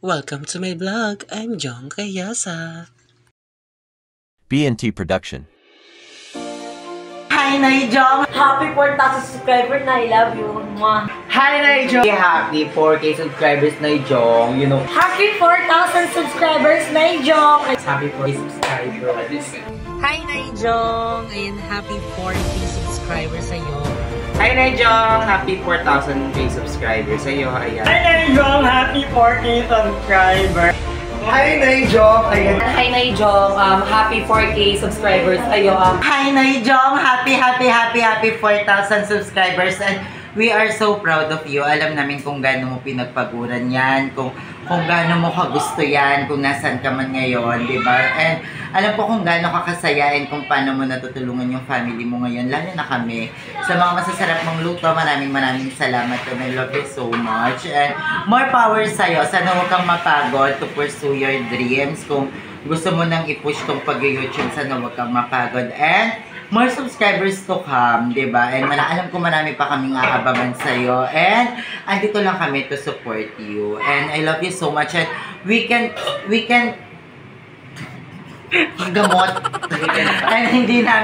Welcome to my vlog. I'm Jong Kayasa. BNT Production. Hi, Naijong! Happy 4,000 subscribers na, I love you. Mwah. Hi, Naijong! Happy 4K subscribers, Naijong. You know, Happy 4,000 subscribers, Naijong! happy 4K subscribers. Hi, Naijong! And happy 4K subscribers sa'yo. Hi, Naijong! Happy 4,000K subscribers sa'yo. Ayan. Hi, Naijong! Happy 4K subscribers! Hi, Naijong! Ayan. Hi, Naijong! Happy 4K subscribers sa'yo. Hi, Naijong! Happy 4,000 subscribers. And we are so proud of you. Alam namin kung gaano mo pinagpaguran yan, kung gaano mo kagusto yan, kung nasan ka man ngayon, di ba? And alam ko kung gaano ka kasaya and kung paano mo natutulungan yung family mo ngayon, lalo na kami. Sa mga masasarap mong luto, maraming salamat and I love you so much. And more power sa'yo. Sana huwag kang mapagod to pursue your dreams. Kung gusto mo nang i-push tong pag-YouTube, sana huwag kang mapagod. And more subscribers to come, diba? And alam ko marami pa kaming aabangan sa'yo. And andito lang kami to support you. And I love you so much. And we can gamot. And hindi na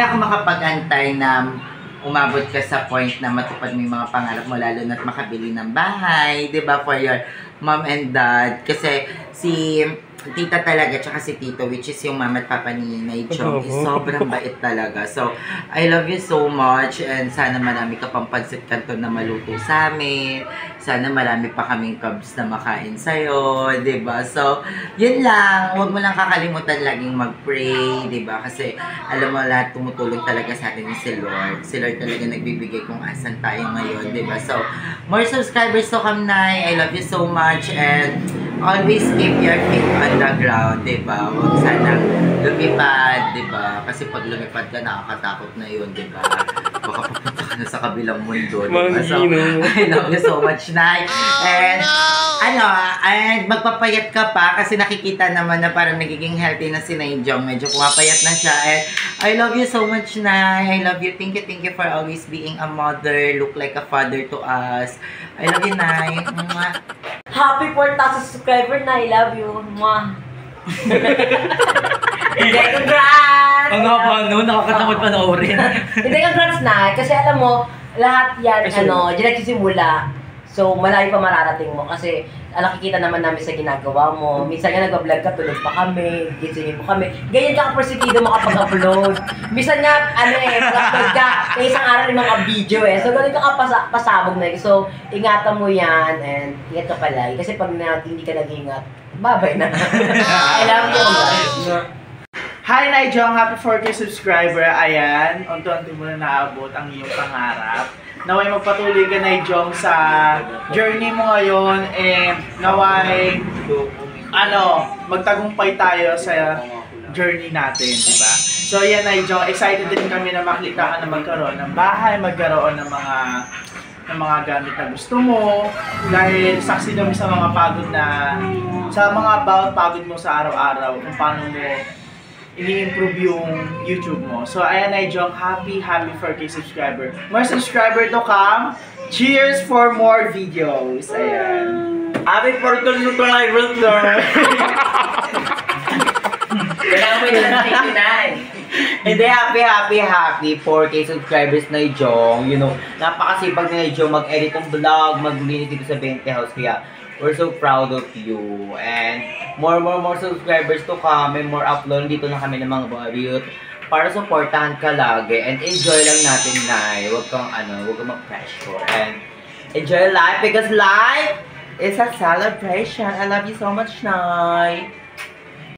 ako makapag-antay na umabot ka sa point na matupad mo yung mga pangarap mo, lalo na't makabili ng bahay, diba? For your mom and dad. Kasi si tita talaga, tsaka si tito, which is yung mama at papa ni Naijong, is sobrang bait talaga. So, I love you so much and sana marami ka pang pansit canton na maluto sa amin. Sana marami pa kaming cubs na makain sa'yo, diba? So, yun lang. Huwag mo lang kakalimutan laging mag-pray, diba? Kasi, alam mo, lahat tumutulong talaga sa atin ni si Lord. Si Lord talaga nagbibigay kung asan tayo ngayon, diba? So, more subscribers to come, Nay. I love you so much and always keep your feet on the ground, diba? Huwag sanang lumipad, diba? Kasi pag lumipad ka, nakakatakot na yun, diba? Baka papunta ka na sa kabilang mundo, diba? So, I love you so much, Nay. And, and magpapayat ka pa kasi nakikita naman na parang nagiging healthy na si Naijong. Medyo pumapayat na siya. And I love you so much, Nay. I love you. Thank you for always being a mother. Look like a father to us. I love you, Nay. Happy 4,000 subscribers na, I love you. Mwah. Hindi, congrats! Ang nga pa, no? Nakakatamad panoorin. Hindi, congrats na. Kasi alam mo, lahat yan, dyan nagsisimula. So, malayo pa mararating mo. Kasi, nakikita naman namin sa ginagawa mo. Minsan nga nag-vlog ka, tulog pa kami, gisingin mo kami. Ganyan ka ka-persikido makapag-upload. Minsan nga, mag-upload ka, na isang araw yung mga video So, ganun ka pasabog na. So, ingatan mo yan, and ingat ka palagi. Kasi pag hindi ka nag-ingat, babay na. I love you. Hi, Naijong! Happy 4K subscriber. Ayan, unti-unti mo na naabot ang iyong pangarap. Naway magpatuloy ka, Naijong, sa journey mo ngayon and naway, magtagumpay tayo sa journey natin, di ba? So, yan, Naijong, excited din kami na makita ka na magkaroon ng bahay, magkaroon ng mga gamit na gusto mo dahil saksi kami sa mga pagod mo sa araw-araw kung paano mo ini-improve yung YouTube mo. So, ayan, Naijong, happy 4K subscriber. More subscriber to come. Cheers for more videos. Ayan. Happy 4K subscriber, sir. Kailangan mo yung 99. Hindi, happy 4K subscribers, Naijong. You know, napakasipag ni Naijong mag-edit ng vlog, maglinis dito sa 20 House. Kaya, we're so proud of you. And more subscribers to come and more upload. Dito na kami ng mga barriot para supportahan ka lagi. And enjoy lang natin, Nay. Huwag kang mag-pressure. And enjoy life because life is a celebration. I love you so much, Nay.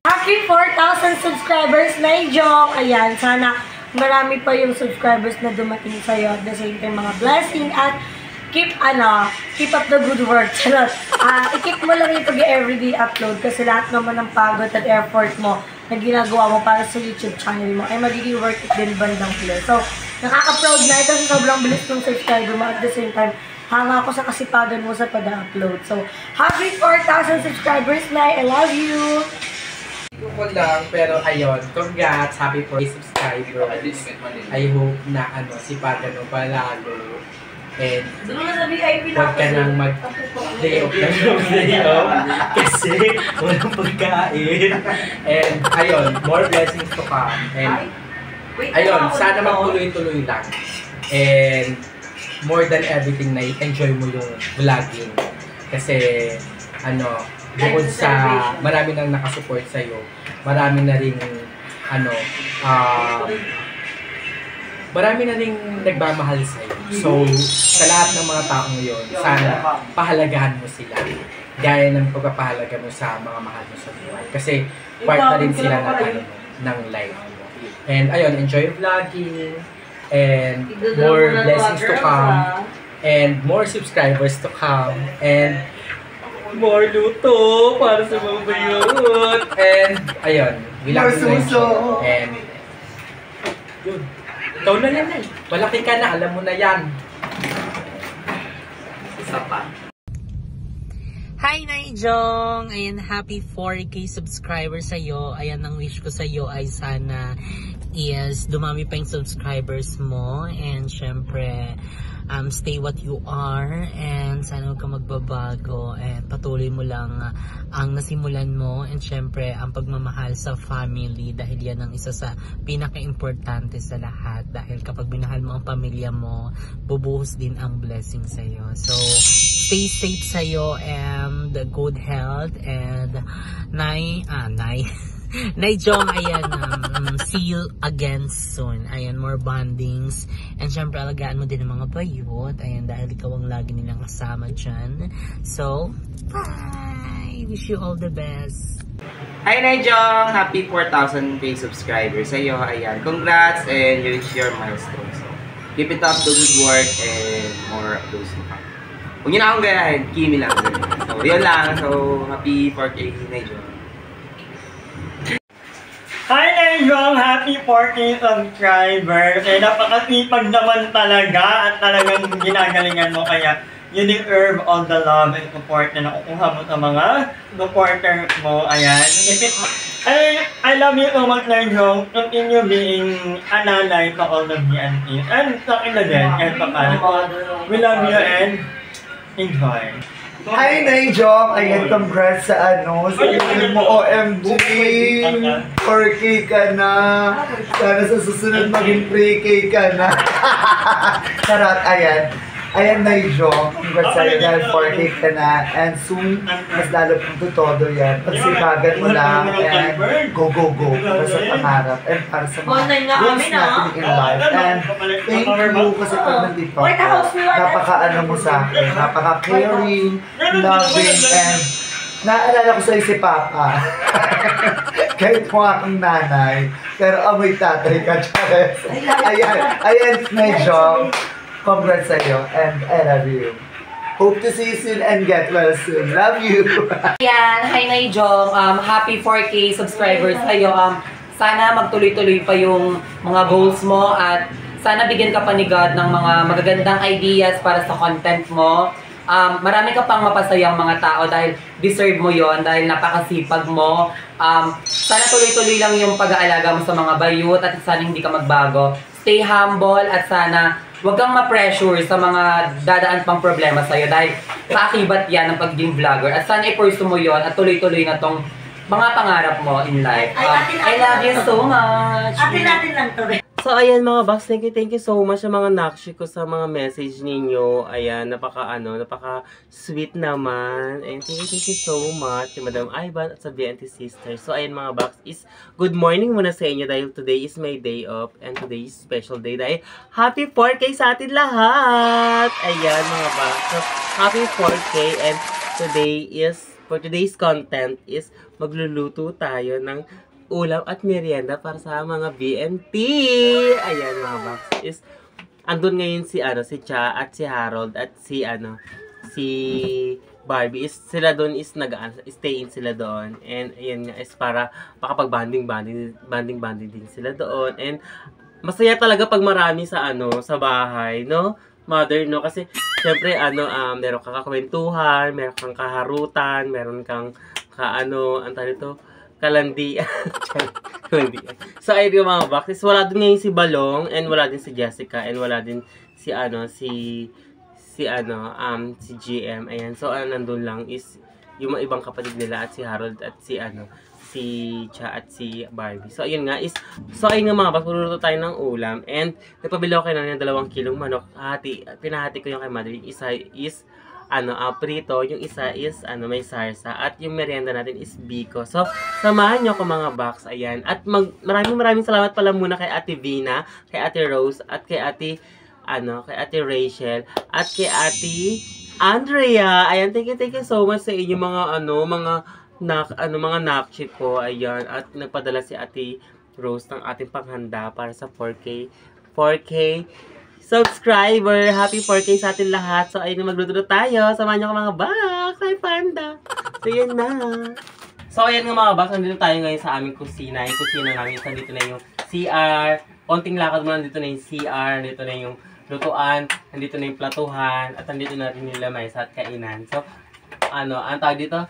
Happy 4,000 subscribers, Naijong! Ayan, sana marami pa yung subscribers na dumating sa'yo at the same time mga blessing at keep up the good work. I-keep mo lang yung pag-everyday upload kasi lahat naman ng pagod at effort mo na ginagawa mo para sa YouTube channel mo ay magiging worth it din bandang huli. So, nakaka-proud na kasi sobrang bilis ng subscriber mo at the same time hanga ako sa kasipagan mo sa pag-upload. So, happy 4,000 subscribers, Nay! I love you! Ko lang, pero ayun, congrats, happy 4K subscriber. I hope na sipagan mo palalo. And Doon na sa VIP huwag ka nang mag-day off kasi walang pagkain. And ayun, more blessings to come. And ayun, sana magtuloy-tuloy lang. And more than everything na enjoy mo yung vlogging. Kasi bukod sa marami nang nakasupport sa'yo, marami na rin marami na rin nagmamahal sa'yo. So, sa lahat ng mga taong yun, sana pahalagahan mo sila. Gaya ng pagpapahalaga mo sa mga mahal mo sa buhay. Kasi part na rin sila ng life mo. And ayun, enjoy vlogging. And more blessings to come. And more subscribers to come. And more luto para sa mga bayot. And ayun, bilang suso. And yun. Ikaw na yan eh. Malaki ka na, alam mo na yan. Isa pa. Hi, Naijong! Ayan, happy 4K subscribers sa'yo. Ayan, ang wish ko sa'yo ay sana is dumami pa yung subscribers mo. And syempre, stay what you are. And sana huwag ka magbabago. And patuloy mo lang ang nasimulan mo. And syempre, ang pagmamahal sa family. Dahil yan ang isa sa pinaka-importante sa lahat. Dahil kapag binahal mo ang pamilya mo, bubuhos din ang blessing sa'yo. So, stay safe sa'yo and good health. And Naijong, ayan, see you again soon. Ayan, more bondings. And syempre, alagaan mo din ang mga bayot. Ayan, dahil ikaw ang lagi nilang kasama dyan. So, bye! Wish you all the best. Hi, Naijong! Happy 4,000 pay subscribers sa'yo. Ayan, congrats and you reach your milestone. So, keep it up, do good work, and more of those to come. Huwag nyo na akong gayahin, Kimi lang. So, yun lang. So, happy 4K, Naijong. Hi, Naijong! Happy 4K subscribers! Eh, napakasipag naman talaga at talagang ginagalingan mo. Kaya, you deserve all the love and support na nakukuha mo sa mga supporters mo. Ayan. I love you so much, Naijong. Continue being a nanay to all the BNPs. And sa akin na din, kahit pa paano. We love you and enjoy. Hi, Naijong! Ayan, congrats sa sa email mo, OMG! 4K ka na! Sana sa susunod maging 3K ka na! Charot, ayan. Ayan, Naijong, congrats sa'yo dahil 4K ka na. And soon, mas lalo pang tutodo yan. Pagsibagan mo lang and go, go, go. Para sa pangarap and para sa mga goals natin in life. And thank you kasi pag nandito ako, napaka-ano mo sa akin, napaka-caring, loving, and naalala ko sa'yo si Papa. Kahit mukha kang nanay, pero amoy tatay ka, Chares. Ayan, Naijong. Congrats sa'yo, and I love you. Hope to see you soon and get well soon. Love you! Ayan, hi Naijong. Happy 4K subscribers sa'yo. Sana magtuloy-tuloy pa yung mga goals mo at sana bigyan ka pa ni God ng mga magagandang ideas para sa content mo. Marami ka pang mapasayang mga tao dahil deserve mo yon dahil napakasipag mo. Sana tuloy-tuloy lang yung pag-aalaga mo sa mga bayot at sana hindi ka magbago. Stay humble at sana huwag kang ma-pressure sa mga dadaan pang problema sa'yo dahil kaakibat yan ng pagiging vlogger. At sana i-pursue mo yon at tuloy-tuloy na tong mga pangarap mo in life. I love you so much! Atin lang to. So, ayan mga box, thank you so much sa mga nakshi ko sa mga message ninyo. Ayan, napaka-sweet naman. And thank you so much kay Madam Ivan at sa BNT Sisters. So, ayan mga box, is good morning muna sa inyo dahil today is my day off and today is special day dahil happy 4K sa atin lahat! Ayan mga box, so happy 4K and for today's content is magluluto tayo ng ulam at merienda para sa mga BNT. Ayan mga box is andun ngayon si Cha at si Harold at si Barbie is sila doon is stay in sila doon. And ayan nga is para makapag-banding din sila doon. And masaya talaga pag marami sa sa bahay, no? Mother, no? Kasi syempre meron kang kakwentuhan, meron kang kaharutan, meron kang kalandian. So, ayun yung mga boxes. Wala din ngayon si Balong, and wala din si Jessica, and wala din si si si GM, ayan. So, nandun lang is yung mga ibang kapatid nila at si Harold at si si Cha at si Barbie. So, ayun nga is, so ayun nga mga boss, magluluto tayo ng ulam and nagpabili ako kayo ng 2 kilong manok. Pinahati ko yung kay mother. Yung isa is prito, yung isa is may sarsa at yung merienda natin is biko. So, samahan niyo ako mga box, ayan. At maraming salamat pala muna kay Ate Vina, kay Ate Rose at kay Ate kay Ate Rachel at kay Ate Andrea. Ayan, thank you so much sa inyo mga mga nakchik ko, ayan, at nagpadala si Ate Rose ng ating panghanda para sa 4K subscriber. Happy 4K sa atin lahat. So, ayun, magluto tayo. Samahan niyo ko mga box. Hi, Panda. So, yun na. So, ayan nga mga box. Nandito tayo ngayon sa aming kusina. Yung kusina namin. Nandito na yung CR. Konting lakad mo. Nandito na yung CR. Nandito na yung lutuan. Nandito na yung platuhan. At nandito na rin yung lamesa at kainan. So, ang tawag dito?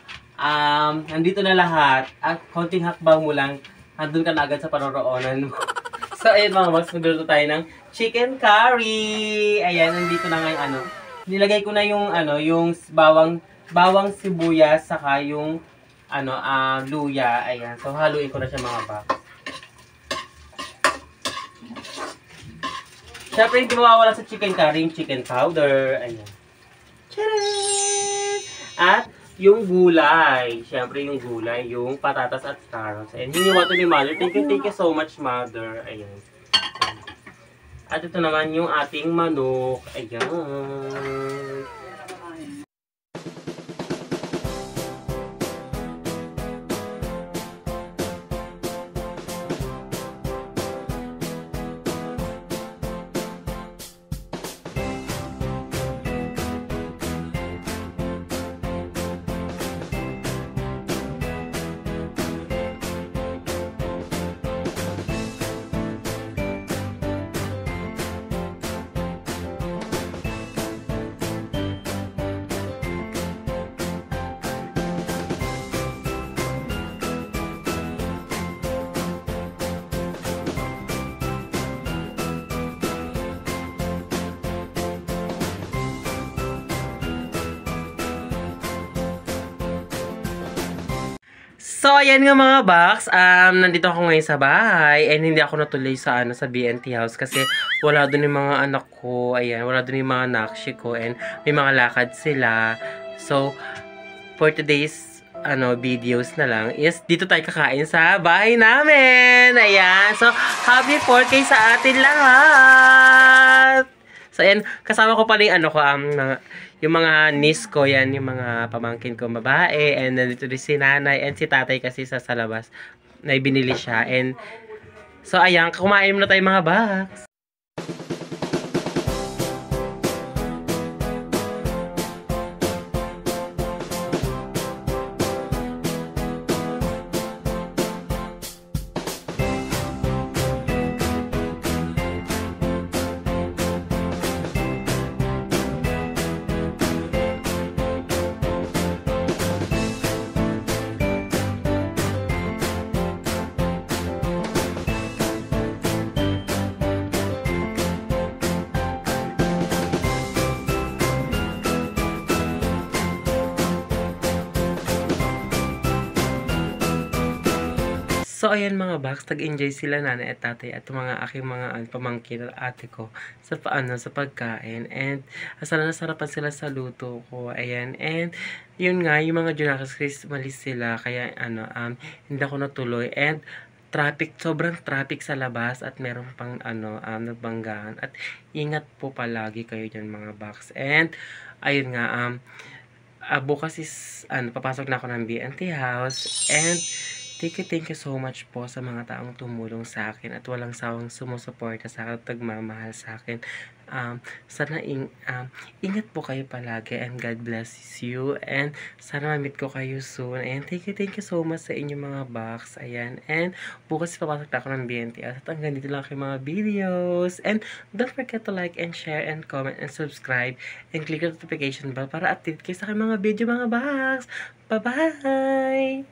Nandito na lahat. At konting hakbang mo lang, andun ka na agad sa paroroonan mo. So, ayun mga boss, magluluto tayo ng chicken curry. Ayan, nandito na ngayon nilagay ko na yung yung bawang sibuyas, saka yung luya. Ayan, so haluin ko na siya mga boss. Siyempre, hindi mawawala sa chicken curry yung chicken powder. Ayan. Tcharan! At yung gulay. Siyempre yung gulay, yung patatas at carrots. And hiniwato ni Mother. Thank you so much, Mother. Ayan. At ito naman yung ating manok. Ayan. So, ayan nga mga box. Nandito ako ngayon sa bahay. And hindi ako natuloy sa sa BNT house. Kasi wala doon yung mga anak ko. Ayan, wala doon yung mga nakshi ko. And may mga lakad sila. So, for today's videos na lang is dito tayo kakain sa bahay namin. Ayan. So, happy 4K sa atin lahat. So, ayan. Kasama ko pala yung yung mga niece ko, yan, yung mga pamangkin ko babae, and nandito rin si nanay, and si tatay kasi sa labas, na binili siya, and so ayan, kumain muna tayo mga box. So, ayan mga box, tag-enjoy sila nanay at tatay at mga aking mga pamangkin at ate ko sa sa pagkain. And asala nasarapan sila sa luto ko. Ayan. And yun nga, yung mga Junakis malis sila. Kaya hindi ako natuloy. And sobrang traffic sa labas at meron pang nagbanggaan. At ingat po palagi kayo dyan mga box. And ayun nga, bukas is papasok na ako ng BNT house. And thank you so much po sa mga taong tumulong sa akin at walang sawang sumusuporta sa akin at nagmamahal sa akin. Sana ingat po kayo palagi and God bless you and sana ma-meet ko kayo soon. And thank you so much sa inyong mga box. Ayan. And bukas papasok na ako ng BNT at hanggang dito lang aking mga videos. And don't forget to like and share and comment and subscribe and click the notification bell para update kayo sa aking mga video mga box. Bye-bye!